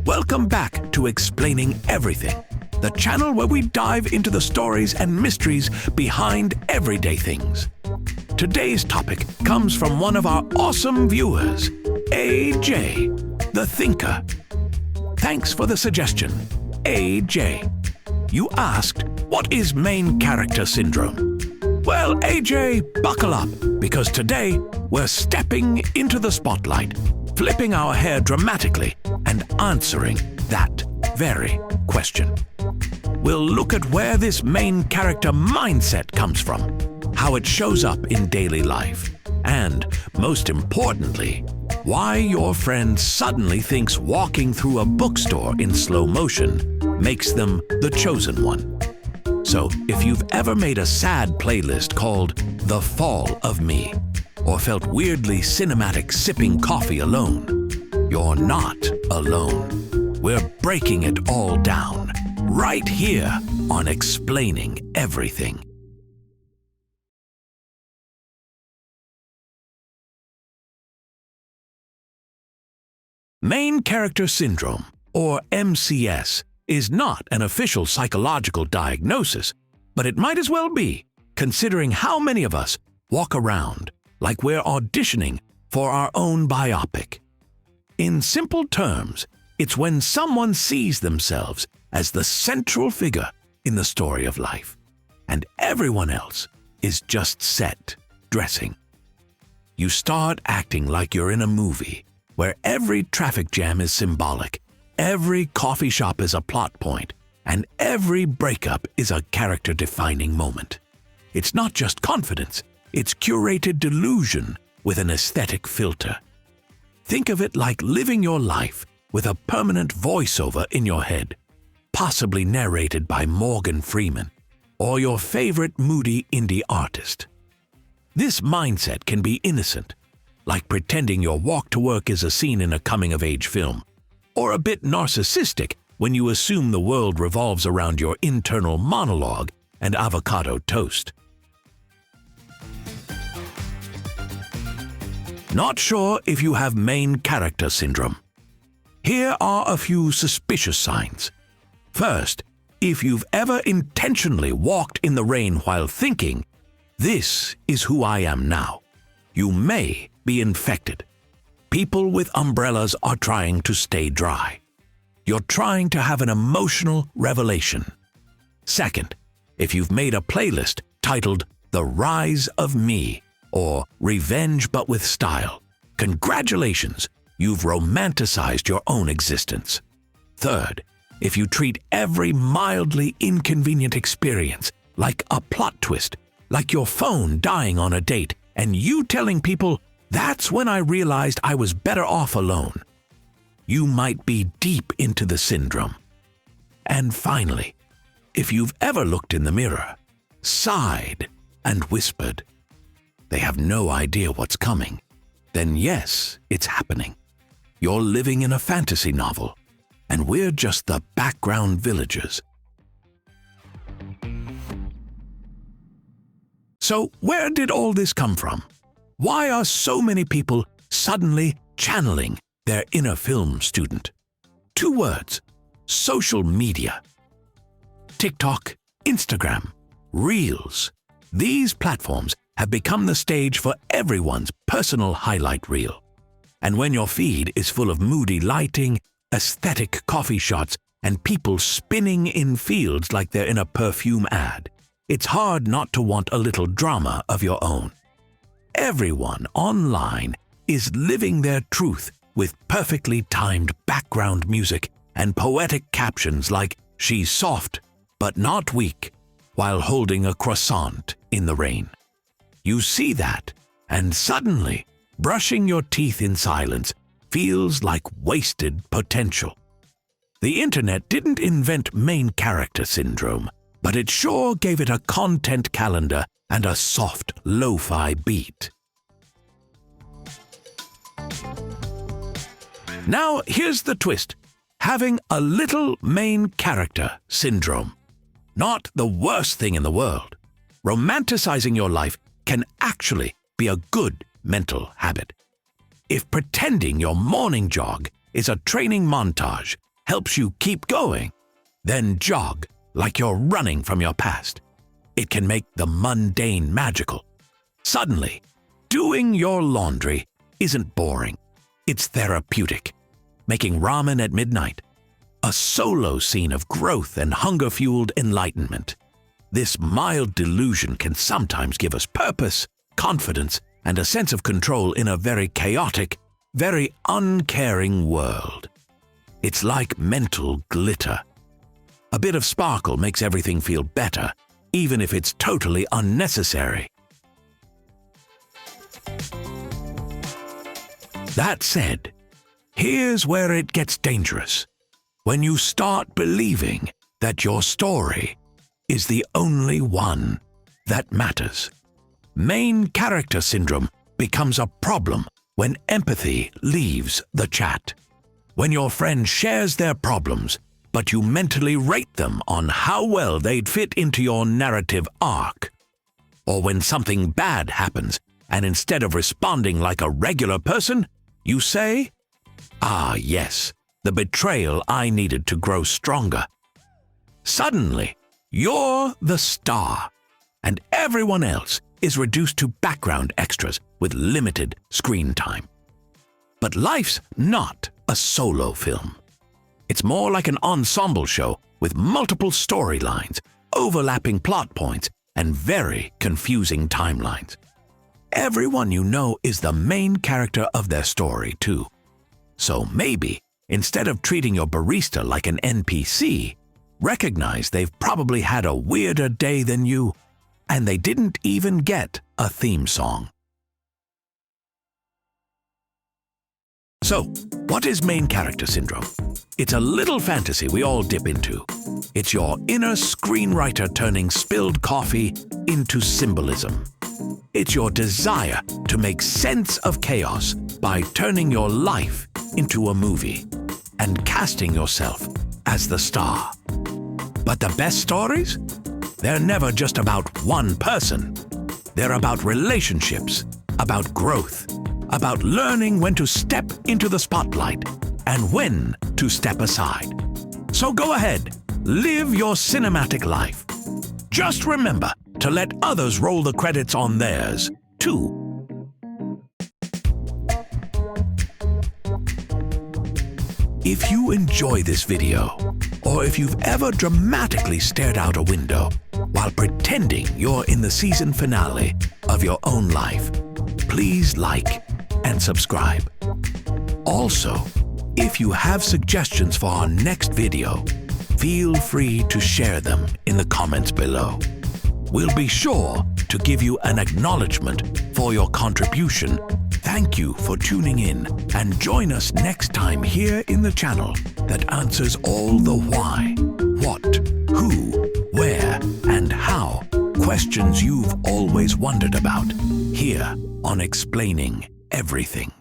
Welcome back to Explaining Everything, the channel where we dive into the stories and mysteries behind everyday things. Today's topic comes from one of our awesome viewers, AJ, the Thinker. Thanks for the suggestion, AJ. You asked, what is main character syndrome? Well, AJ, buckle up, because today we're stepping into the spotlight, flipping our hair dramatically, and answering that very question. We'll look at where this main character mindset comes from, how it shows up in daily life, and, most importantly, why your friend suddenly thinks walking through a bookstore in slow motion makes them the chosen one. So, if you've ever made a sad playlist called The Fall of Me, or felt weirdly cinematic sipping coffee alone, you're not alone. We're breaking it all down, right here on Explaining Everything. Main character syndrome, or MCS, is not an official psychological diagnosis, but it might as well be, considering how many of us walk around like we're auditioning for our own biopic. In simple terms, it's when someone sees themselves as the central figure in the story of life, and everyone else is just set dressing. You start acting like you're in a movie where every traffic jam is symbolic, every coffee shop is a plot point, and every breakup is a character-defining moment. It's not just confidence, it's curated delusion with an aesthetic filter. Think of it like living your life with a permanent voiceover in your head, possibly narrated by Morgan Freeman or your favorite moody indie artist. This mindset can be innocent, like pretending your walk to work is a scene in a coming-of-age film, or a bit narcissistic when you assume the world revolves around your internal monologue and avocado toast. Not sure if you have main character syndrome? Here are a few suspicious signs. First, if you've ever intentionally walked in the rain while thinking, "This is who I am now," you may be infected. People with umbrellas are trying to stay dry. You're trying to have an emotional revelation. Second, if you've made a playlist titled The Rise of Me or Revenge But With Style, congratulations, you've romanticized your own existence. Third, if you treat every mildly inconvenient experience like a plot twist, like your phone dying on a date and you telling people, "That's when I realized I was better off alone," you might be deep into the syndrome. And finally, if you've ever looked in the mirror, sighed, and whispered, "They have no idea what's coming," then yes, it's happening. You're living in a fantasy novel, and we're just the background villagers. So, where did all this come from? Why are so many people suddenly channeling their inner film student? 2 words: social media. TikTok, Instagram, Reels. These platforms have become the stage for everyone's personal highlight reel. And when your feed is full of moody lighting, aesthetic coffee shots, and people spinning in fields like they're in a perfume ad, it's hard not to want a little drama of your own. Everyone online is living their truth with perfectly timed background music and poetic captions like "She's soft, but not weak," while holding a croissant in the rain. You see that, and suddenly, brushing your teeth in silence feels like wasted potential. The internet didn't invent main character syndrome, but it sure gave it a content calendar and a soft lo-fi beat. Now here's the twist. Having a little main character syndrome. Not the worst thing in the world. Romanticizing your life can actually be a good mental habit. If pretending your morning jog is a training montage, helps you keep going, then jog like you're running from your past. It can make the mundane magical. Suddenly, doing your laundry isn't boring. It's therapeutic. Making ramen at midnight, a solo scene of growth and hunger-fueled enlightenment. This mild delusion can sometimes give us purpose, confidence, and a sense of control in a very chaotic, very uncaring world. It's like mental glitter. A bit of sparkle makes everything feel better, even if it's totally unnecessary. That said, here's where it gets dangerous. When you start believing that your story is the only one that matters. Main character syndrome becomes a problem when empathy leaves the chat. When your friend shares their problems, but you mentally rate them on how well they'd fit into your narrative arc. Or when something bad happens, and instead of responding like a regular person, you say, "Ah, yes, the betrayal I needed to grow stronger." Suddenly, you're the star, and everyone else is reduced to background extras with limited screen time. But life's not a solo film. It's more like an ensemble show with multiple storylines, overlapping plot points, and very confusing timelines. Everyone you know is the main character of their story, too. So maybe, instead of treating your barista like an NPC, recognize they've probably had a weirder day than you, and they didn't even get a theme song. So, what is main character syndrome? It's a little fantasy we all dip into. It's your inner screenwriter turning spilled coffee into symbolism. It's your desire to make sense of chaos by turning your life into a movie and casting yourself as the star. But the best stories? They're never just about one person. They're about relationships, about growth, about learning when to step into the spotlight and when to step aside. So go ahead, live your cinematic life. Just remember to let others roll the credits on theirs, too. If you enjoy this video, or if you've ever dramatically stared out a window while pretending you're in the season finale of your own life, please like and subscribe. Also, if you have suggestions for our next video, feel free to share them in the comments below. We'll be sure to give you an acknowledgement for your contribution. Thank you for tuning in, and join us next time here in the channel that answers all the why, what, who, where, and how questions you've always wondered about, here on Explaining Everything.